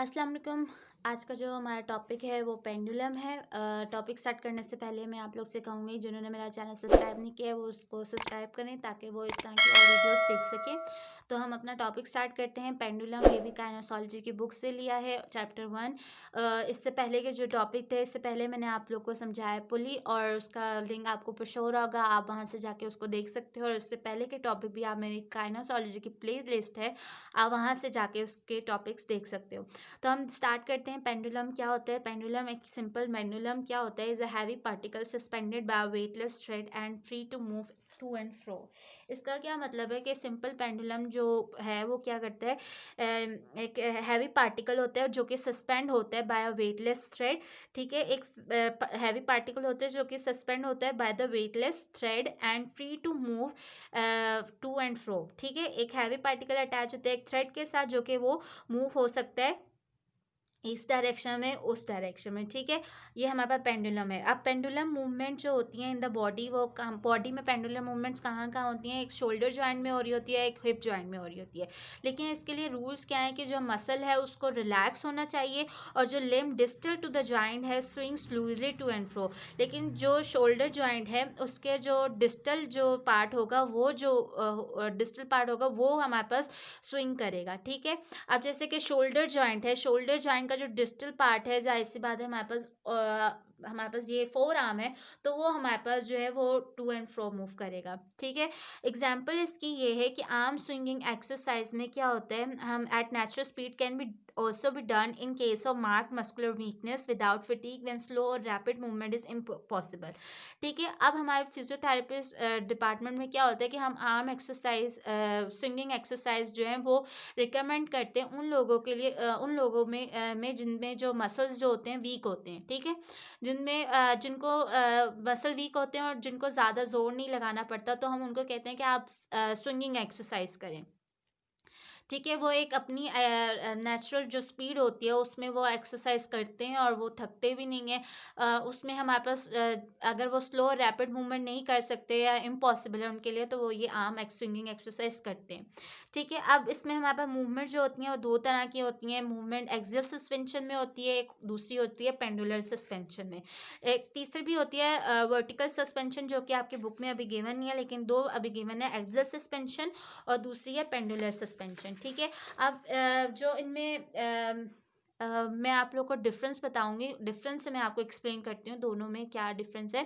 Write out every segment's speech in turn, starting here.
अस्सलाम वालेकुम। आज का जो हमारा टॉपिक है वो पेंडुलम है। टॉपिक स्टार्ट करने से पहले मैं आप लोग से कहूँगी जिन्होंने मेरा चैनल सब्सक्राइब नहीं किया है वो उसको सब्सक्राइब करें ताकि वो इस तरह की और वीडियोस देख सकें। तो हम अपना टॉपिक स्टार्ट करते हैं। पेंडुलम ये भी काइनेसोलॉजी की बुक से लिया है, चैप्टर 1। इससे पहले के जो टॉपिक थे, इससे पहले मैंने आप लोग को समझाया पुली, और उसका लिंक आपको ऊपर शो हो रहा होगा, आप वहाँ से जाके उसको देख सकते हो। और इससे पहले के टॉपिक भी आप मेरी काइनेसोलॉजी की प्ले लिस्ट है, आप वहाँ से जाके उसके टॉपिक्स देख सकते हो। तो हम स्टार्ट करते हैं। पेंडुलम क्या होता है? पेंडुलम एक सिंपल पेंडुलम क्या होता है? Is a heavy particle suspended by weightless thread and free to move to and fro. इसका क्या मतलब है कि सिंपल पेंडुलम जो है वो क्या करता है, एक हैवी पार्टिकल होता है जो कि सस्पेंड होता है बाय अ वेटलेस थ्रेड। ठीक है, एक हैवी पार्टिकल होता है जो कि सस्पेंड होता है by the weightless thread and free to move to and fro. ठीक है, एक हैवी पार्टिकल अटैच होता है एक थ्रेड के साथ जो कि वो मूव हो सकता है इस डायरेक्शन में, उस डायरेक्शन में। ठीक है, ये हमारे पास पेंडुलम है। अब पेंडुलम मूवमेंट जो होती है इन द बॉडी, वो बॉडी में पेंडुलम मूवमेंट्स कहाँ कहाँ होती हैं? एक शोल्डर जॉइंट में हो रही होती है, एक हिप जॉइंट में हो रही होती है। लेकिन इसके लिए रूल्स क्या है कि जो मसल है उसको रिलैक्स होना चाहिए, और जो limb distal to the joint है swings loosely to and fro. लेकिन जो शोल्डर जॉइंट है उसके जो डिस्टल जो पार्ट होगा, वो जो डिस्टल पार्ट होगा वो हमारे पास स्विंग करेगा। ठीक है, अब जैसे कि शोल्डर जॉइंट है, शोल्डर जॉइंट का जो डिस्टल पार्ट है, जाहिर सी बात है हमारे पास ये फोर आर्म है, तो वो हमारे पास जो है वो टू एंड फ्रो मूव करेगा। ठीक है, एग्जाम्पल इसकी ये है कि आर्म स्विंगिंग एक्सरसाइज में क्या होता है, हम at natural speed can be also be done in case of marked muscular weakness without fatigue when slow or rapid movement is impossible। ठीक है, अब हमारे फिजियोथेरेपिस्ट डिपार्टमेंट में क्या होता है कि हम आर्म एक्सरसाइज, स्विंगिंग एक्सरसाइज जो है वो रिकमेंड करते हैं उन लोगों के लिए, उन लोगों में जिनमें जो मसल्स जो होते हैं वीक होते हैं। ठीक है, जिनको मसल वीक होते हैं और जिनको ज़्यादा जोर नहीं लगाना पड़ता, तो हम उनको कहते हैं कि आप स्विंगिंग एक्सरसाइज करें। ठीक है, वो एक अपनी नेचुरल जो स्पीड होती है उसमें वो एक्सरसाइज करते हैं और वो थकते भी नहीं है। उसमें हमारे पास अगर वो स्लो रैपिड मूवमेंट नहीं कर सकते या इम्पॉसिबल है उनके लिए, तो वो ये आर्म स्विंगिंग एक्सरसाइज करते हैं। ठीक है, अब इसमें हमारे पास मूवमेंट जो होती हैं वो दो तरह की होती हैं। मूवमेंट एक्सियल सस्पेंशन में होती है, एक दूसरी होती है पेंडुलर सस्पेंशन में। एक तीसरी भी होती है वर्टिकल सस्पेंशन, जो कि आपके बुक में अभी गिवन नहीं है, लेकिन दो अभी गिवन है, एक्सियल सस्पेंशन और दूसरी है पेंडुलर सस्पेंशन। ठीक है, अब जो इनमें मैं आप लोग को डिफरेंस बताऊंगी। डिफरेंस से मैं आपको एक्सप्लेन करती हूँ दोनों में क्या डिफरेंस है।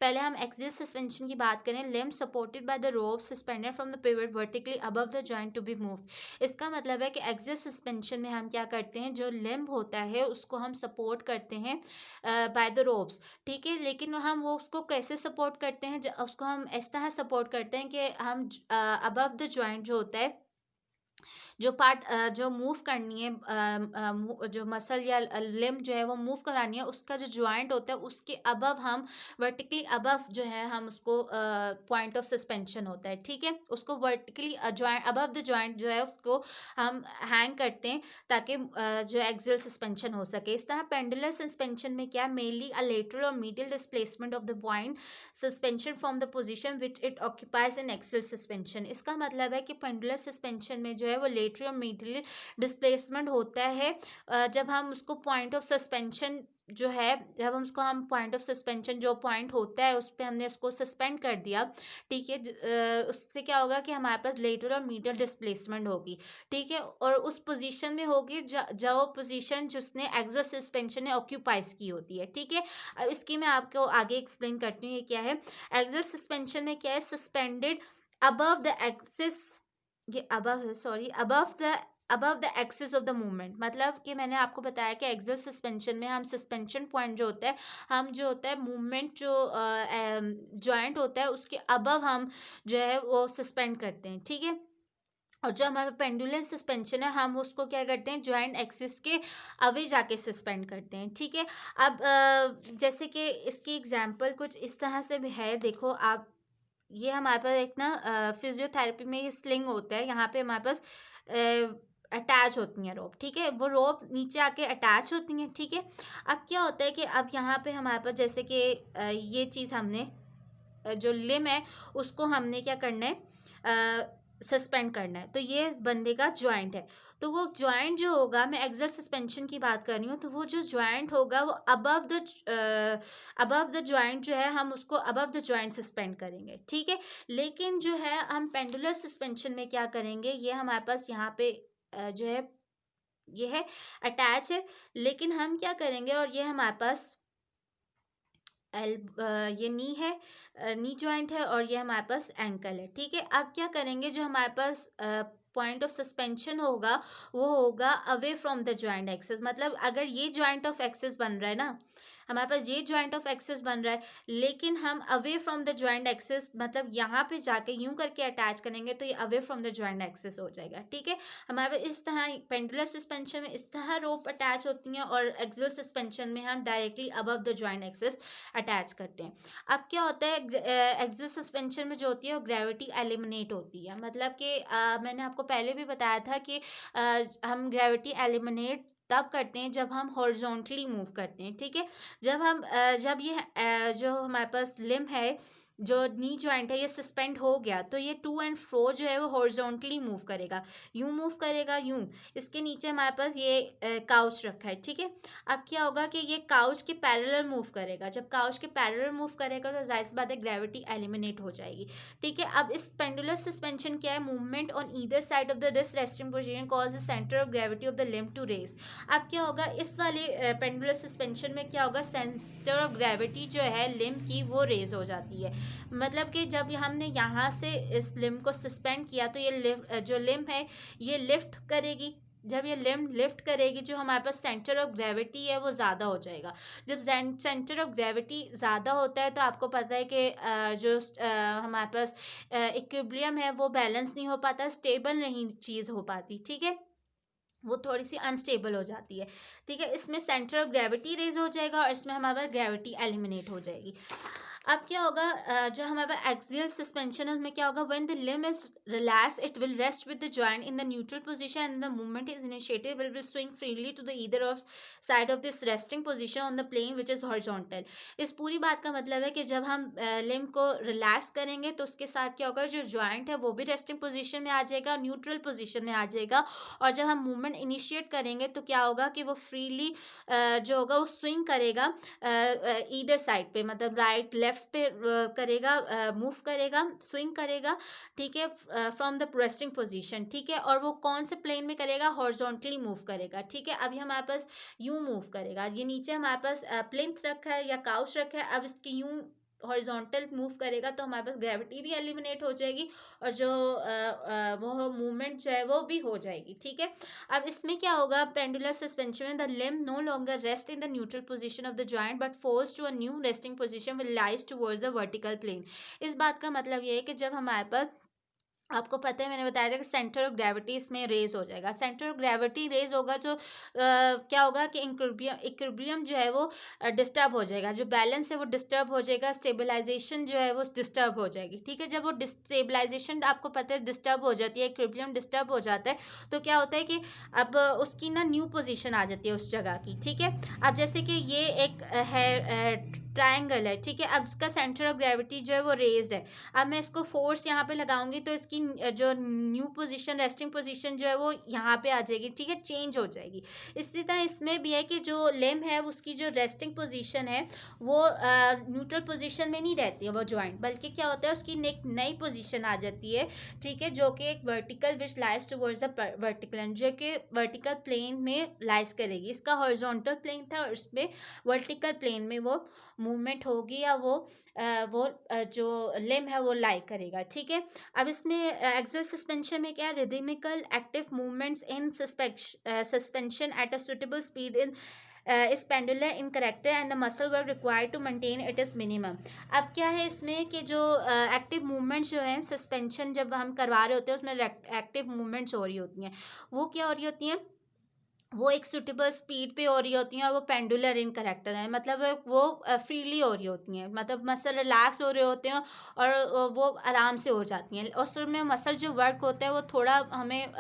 पहले हम एक्सियल सस्पेंशन की बात करें। Limb supported by the rope suspended from the pivot vertically above the joint to be moved. इसका मतलब है कि एक्सियल सस्पेंशन में हम क्या करते हैं, जो लिम्ब होता है उसको हम सपोर्ट करते हैं बाय द रोप्स। ठीक है, लेकिन हम वो उसको कैसे सपोर्ट करते हैं? उसको हम इस तरह सपोर्ट करते हैं कि हम अबव द जॉइंट जो होता है, जो पार्ट जो मूव करनी है, जो मसल या लिम्ब जो है वो मूव करानी है, उसका जो जॉइंट होता है उसके अबव हम वर्टिकली अबव जो है हम उसको पॉइंट ऑफ सस्पेंशन होता है। ठीक है, उसको vertically joint above the joint जो है उसको हम हैंग करते हैं ताकि जो एक्सियल सस्पेंशन हो सके। इस तरह पेंडुलर सस्पेंशन में क्या, मेनली अ लेटरल और medial displacement of the point suspension from the position which it occupies in axial suspension. इसका मतलब है कि पेंडुलर सस्पेंशन में जो है वो लेटरल और मीडियल डिस्प्लेसमेंट होता है जब हम उसको पॉइंट ऑफ सस्पेंशन जो है, जब हम पॉइंट ऑफ सस्पेंशन जो पॉइंट होता है उस पर हमने उसको सस्पेंड कर दिया। ठीक है, उससे क्या होगा कि हमारे पास लेटरल और मीडियल डिस्प्लेसमेंट होगी। ठीक है, और उस पोजीशन में होगी जो पोजीशन जिसने एक्सियल सस्पेंशन ने ऑक्यूपाइज की होती है। ठीक है, अब इसकी मैं आपको आगे एक्सप्लेन करती हूँ ये क्या है। एक्सियल सस्पेंशन में क्या है, सस्पेंडेड अबव द एक्सिस, ये अबव है, sorry, above the axis of the movement. मतलब कि मैंने आपको बताया कि एक्सियल सस्पेंशन में हम सस्पेंशन पॉइंट जो होता है, हम जो होता है मूवमेंट जो जॉइंट होता है उसके अबव हम जो है वो सस्पेंड करते हैं। ठीक है, और जो हमारा पेंडुलर सस्पेंशन है हम उसको क्या करते हैं, जॉइंट एक्सिस के अवे जाके सस्पेंड करते हैं। ठीक है, अब जैसे कि इसकी एग्जांपल कुछ इस तरह से भी है, देखो आप, ये हमारे पास एक ना फिजियोथेरेपी में ये स्लिंग होता है, यहाँ पे हमारे पास अटैच होती हैं रोप। ठीक है, वो रोप नीचे आके अटैच होती हैं। ठीक है, अब क्या होता है कि अब यहाँ पे हमारे पास जैसे कि ये चीज़ हमने जो लिम है उसको हमने क्या करना है, सस्पेंड करना है, तो ये बंदे का जॉइंट है। तो वो जॉइंट जो होगा, मैं एक्सल सस्पेंशन की बात कर रही हूँ, तो वो जो जॉइंट होगा वो अबव द जॉइंट जो है, हम उसको अबव द जॉइंट सस्पेंड करेंगे, ठीक है। लेकिन जो है हम पेंडुलर सस्पेंशन में क्या करेंगे, ये हमारे पास यहाँ पे जो है ये है अटैच है, लेकिन हम क्या करेंगे, और ये हमारे पास ये नी है, नी जॉइंट है, और ये हमारे पास एंकल है, ठीक है। अब क्या करेंगे, जो हमारे पास पॉइंट ऑफ सस्पेंशन होगा वो होगा away from the joint axis. मतलब अगर ये जॉइंट ऑफ एक्सिस बन रहा है ना, हमारे पास ये जॉइंट ऑफ एक्सिस बन रहा है, लेकिन हम away from the joint axis, मतलब यहाँ पे जाके यूं करके अटैच करेंगे, तो ये away from the joint axis हो जाएगा, ठीक है। हमारे पास इस तरह पेंडुलर सस्पेंशन में इस तरह रोप अटैच होती हैं, और एक्सियल सस्पेंशन में हम directly above the joint axis attach करते हैं। अब क्या होता है, एक्सियल सस्पेंशन में जो होती है वो ग्रेविटी एलिमिनेट होती है। मतलब कि मैंने आपको पहले भी बताया था कि हम ग्रेविटी एलिमिनेट तब करते हैं जब हम हॉरिजॉन्टली मूव करते हैं, ठीक है। जब ये जो हमारे पास लिम्ब है, जो नी जॉइंट है, ये सस्पेंड हो गया, तो ये टू एंड फ्रो जो है वो हॉरिजॉन्टली मूव करेगा, यूं मूव करेगा, यूं। इसके नीचे हमारे पास ये काउच रखा है, ठीक है। अब क्या होगा कि ये काउच के पैरेलल मूव करेगा। जब काउच के पैरेलल मूव करेगा तो जाहिर सी बात है ग्रेविटी एलिमिनेट हो जाएगी, ठीक है। अब इस पेंडुलर सस्पेंशन क्या है, movement on either side of the this resting position cause the centre of gravity of the limb to raise. अब क्या होगा, इस वाले पेंडुलर सस्पेंशन में क्या होगा, सेंटर ऑफ ग्रेविटी जो है लिम्ब की वो रेज हो जाती है। मतलब कि जब हमने यहाँ से इस लिम्ब को सस्पेंड किया, तो ये जो लिम्ब है ये लिफ्ट करेगी। जब ये लिम्ब लिफ्ट करेगी, जो हमारे पास सेंटर ऑफ ग्रेविटी है वो ज़्यादा हो जाएगा। जब सेंटर ऑफ ग्रेविटी ज़्यादा होता है, तो आपको पता है कि हमारे पास इक्विलिब्रियम है वो बैलेंस नहीं हो पाता, स्टेबल नहीं चीज़ हो पाती, ठीक है। वो थोड़ी सी अनस्टेबल हो जाती है, ठीक है। इसमें सेंटर ऑफ ग्रेविटी रेज हो जाएगा, और इसमें हमारे पास ग्रेविटी एलिमिनेट हो जाएगी। अब क्या होगा, जो हमारे पास एक्सियल सस्पेंशन है उसमें क्या होगा, when the limb is relax it will rest with the joint in the neutral position, and the movement is initiated will be swing freely to the either of side of this resting position on the plane which is horizontal. इस पूरी बात का मतलब है कि जब हम limb को रिलैक्स करेंगे, तो उसके साथ क्या होगा, जो जॉइंट है वो भी रेस्टिंग पोजीशन में आ जाएगा, न्यूट्रल पोजीशन में आ जाएगा। और जब हम मूवमेंट इनिशिएट करेंगे, तो क्या होगा कि वो फ्रीली जो होगा वो स्विंग करेगा ईदर साइड पे, मतलब राइट लेफ्ट पे करेगा, मूव करेगा, स्विंग करेगा, ठीक है, फ्रॉम द रेस्टिंग पोजीशन, ठीक है। और वो कौन से प्लेन में करेगा, हॉरिजॉन्टली मूव करेगा, ठीक है। अभी हमारे पास यूं मूव करेगा, ये नीचे हमारे पास प्लिंथ रखा है या काउच रखा है, अब इसकी यूं हॉरिजॉन्टल मूव करेगा, तो हमारे पास ग्रेविटी भी एलिमिनेट हो जाएगी, और जो वो मूवमेंट जो है वो भी हो जाएगी, ठीक है। अब इसमें क्या होगा, पेंडुलर सस्पेंशन में the limb no longer rest in the neutral position of the joint but force to a new resting position will lies towards the vertical plane. इस बात का मतलब ये है कि जब हमारे पास, आपको पता है मैंने बताया था कि सेंटर ऑफ ग्रेविटी इसमें रेज हो जाएगा, सेंटर ऑफ ग्रेविटी रेज होगा, तो क्या होगा कि इक्विलिब्रियम जो है वो डिस्टर्ब हो जाएगा, जो बैलेंस है वो डिस्टर्ब हो जाएगा, स्टेबलाइजेशन जो है वो डिस्टर्ब हो जाएगी, ठीक है। जब वो स्टेबलाइजेशन आपको पता है डिस्टर्ब हो जाती है, इक्विलिब्रियम डिस्टर्ब हो जाता है, तो क्या होता है कि अब उसकी ना न्यू पोजीशन आ जाती है उस जगह की, ठीक है। अब जैसे कि ये एक है ट्रायंगल है, ठीक है। अब इसका सेंटर ऑफ ग्रेविटी जो है वो रेज है। अब मैं इसको फोर्स यहाँ पे लगाऊंगी, तो इसकी जो न्यू पोजीशन, रेस्टिंग पोजीशन जो है वो यहाँ पे आ जाएगी, ठीक है, चेंज हो जाएगी। इसी तरह इसमें भी है कि जो लिम्ब है उसकी जो रेस्टिंग पोजीशन है वो न्यूट्रल पोजीशन में नहीं रहती है वो जॉइंट, बल्कि क्या होता है उसकी एक नई पोजीशन आ जाती है, ठीक है, जो कि एक vertical which lies towards the vertical, जो कि वर्टिकल प्लेन में लाइज करेगी। इसका हॉरिजॉन्टल प्लेन था, और इसमें वर्टिकल प्लेन में वो मूवमेंट होगी, या वो जो लिम्ब है वो लाई करेगा, ठीक है। अब इसमें एक्सियल सस्पेंशन में क्या है, rhythmical active movements in suspension at a suitable speed in is pendular in character and the muscle work required to maintain it is minimum. अब क्या है इसमें कि जो एक्टिव मूवमेंट्स जो हैं सस्पेंशन जब हम करवा रहे होते हैं उसमें एक्टिव मूवमेंट्स हो रही होती हैं, वो क्या हो रही होती हैं, वो एक सुटेबल स्पीड पे हो रही होती हैं, और वो पेंडुलर इन करेक्टर है, मतलब वो फ्रीली हो रही होती हैं, मतलब मसल रिलैक्स हो रहे होते हैं, और वो आराम से हो जाती हैं। और उसमें मसल जो वर्क होता है वो थोड़ा हमें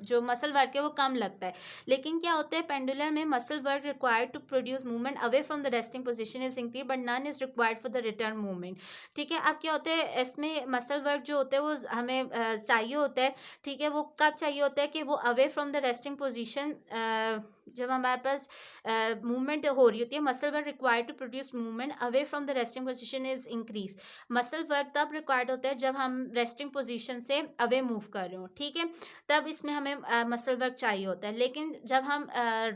जो मसल वर्क है वो कम लगता है। लेकिन क्या होता है पेंडुलम में muscle work required to produce movement away from the resting position is increase but none is required for the return movement. ठीक है, अब क्या होता है इसमें मसल वर्क जो होता है वो हमें चाहिए होता है। ठीक है, वो कब चाहिए होता है कि वो away from the resting position, जब हमारे पास मूवमेंट हो रही होती है, muscle work required to produce movement away from the resting position is increase. Muscle work तब रिक्वायर्ड होता है जब हम रेस्टिंग पोजीशन से अवे मूव कर रहे हो। ठीक है, तब इसमें हमें मसल वर्क चाहिए होता है। लेकिन जब हम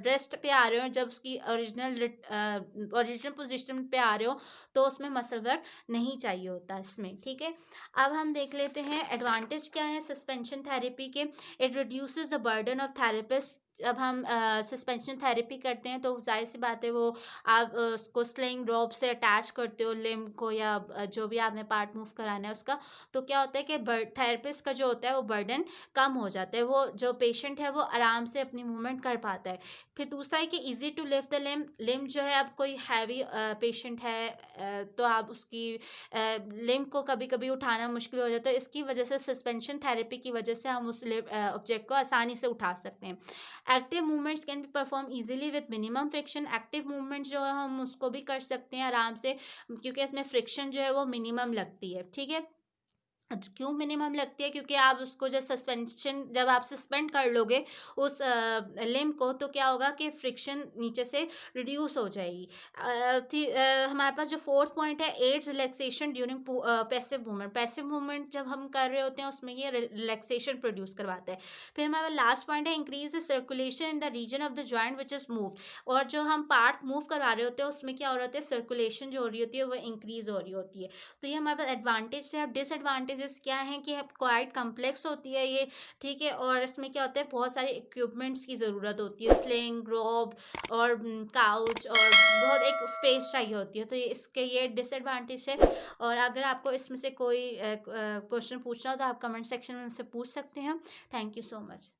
रेस्ट पे आ रहे हो, जब उसकी ओरिजिनल पोजीशन पे आ रहे हो, तो उसमें मसल वर्क नहीं चाहिए होता इसमें। ठीक है, अब हम देख लेते हैं एडवांटेज क्या है सस्पेंशन थेरेपी के। It reduces the burden of therapist. जब हम सस्पेंशन थेरेपी करते हैं तो जाहिर सी बात है वो आप उसको स्लिंग रॉप से अटैच करते हो लिम्ब को, या जो भी आपने पार्ट मूव कराना है उसका। तो क्या होता है कि थेरेपिस्ट का जो होता है वो बर्डन कम हो जाता है, वो जो पेशेंट है वो आराम से अपनी मूवमेंट कर पाता है। फिर दूसरा है कि easy to lift the limb जो है, अब कोई हैवी पेशेंट है तो आप उसकी लिम्ब को कभी कभी उठाना मुश्किल हो जाता है। इसकी वजह से सस्पेंशन थेरेपी की वजह से हम उस ऑब्जेक्ट को आसानी से उठा सकते हैं। Active movements can be perform easily with minimum friction. Active movement जो है हम उसको भी कर सकते हैं आराम से, क्योंकि इसमें फ्रिक्शन जो है वो मिनिमम लगती है। ठीक है, क्यों मिनिमम लगती है, क्योंकि आप उसको जब आप सस्पेंड कर लोगे उस लिम्ब को, तो क्या होगा कि फ्रिक्शन नीचे से रिड्यूस हो जाएगी। हमारे पास जो फोर्थ पॉइंट है aids relaxation during passive movement. Passive movement जब हम कर रहे होते हैं उसमें ये रिलैक्सेशन प्रोड्यूस करवाता है। फिर हमारा लास्ट पॉइंट है increase the circulation in the region of the joint which is moved. और जो हम पार्ट मूव करवा रहे होते हैं उसमें क्या हो रहा होता है, सर्कुलेशन जो हो रही होती है वो इंक्रीज हो रही होती है। तो ये हमारे पास एडवांटेज है। डिसएडवांटेजेस क्या हैं कि क्वाइट कॉम्प्लेक्स होती है ये। ठीक है, और इसमें क्या होता है बहुत सारे इक्विपमेंट्स की ज़रूरत होती है, स्लिंग रॉब और काउच, और बहुत एक स्पेस चाहिए होती है। तो इसके ये डिसएडवांटेज है। और अगर आपको इसमें से कोई क्वेश्चन पूछना हो तो आप कमेंट सेक्शन में मुझसे पूछ सकते हैं। Thank you so much.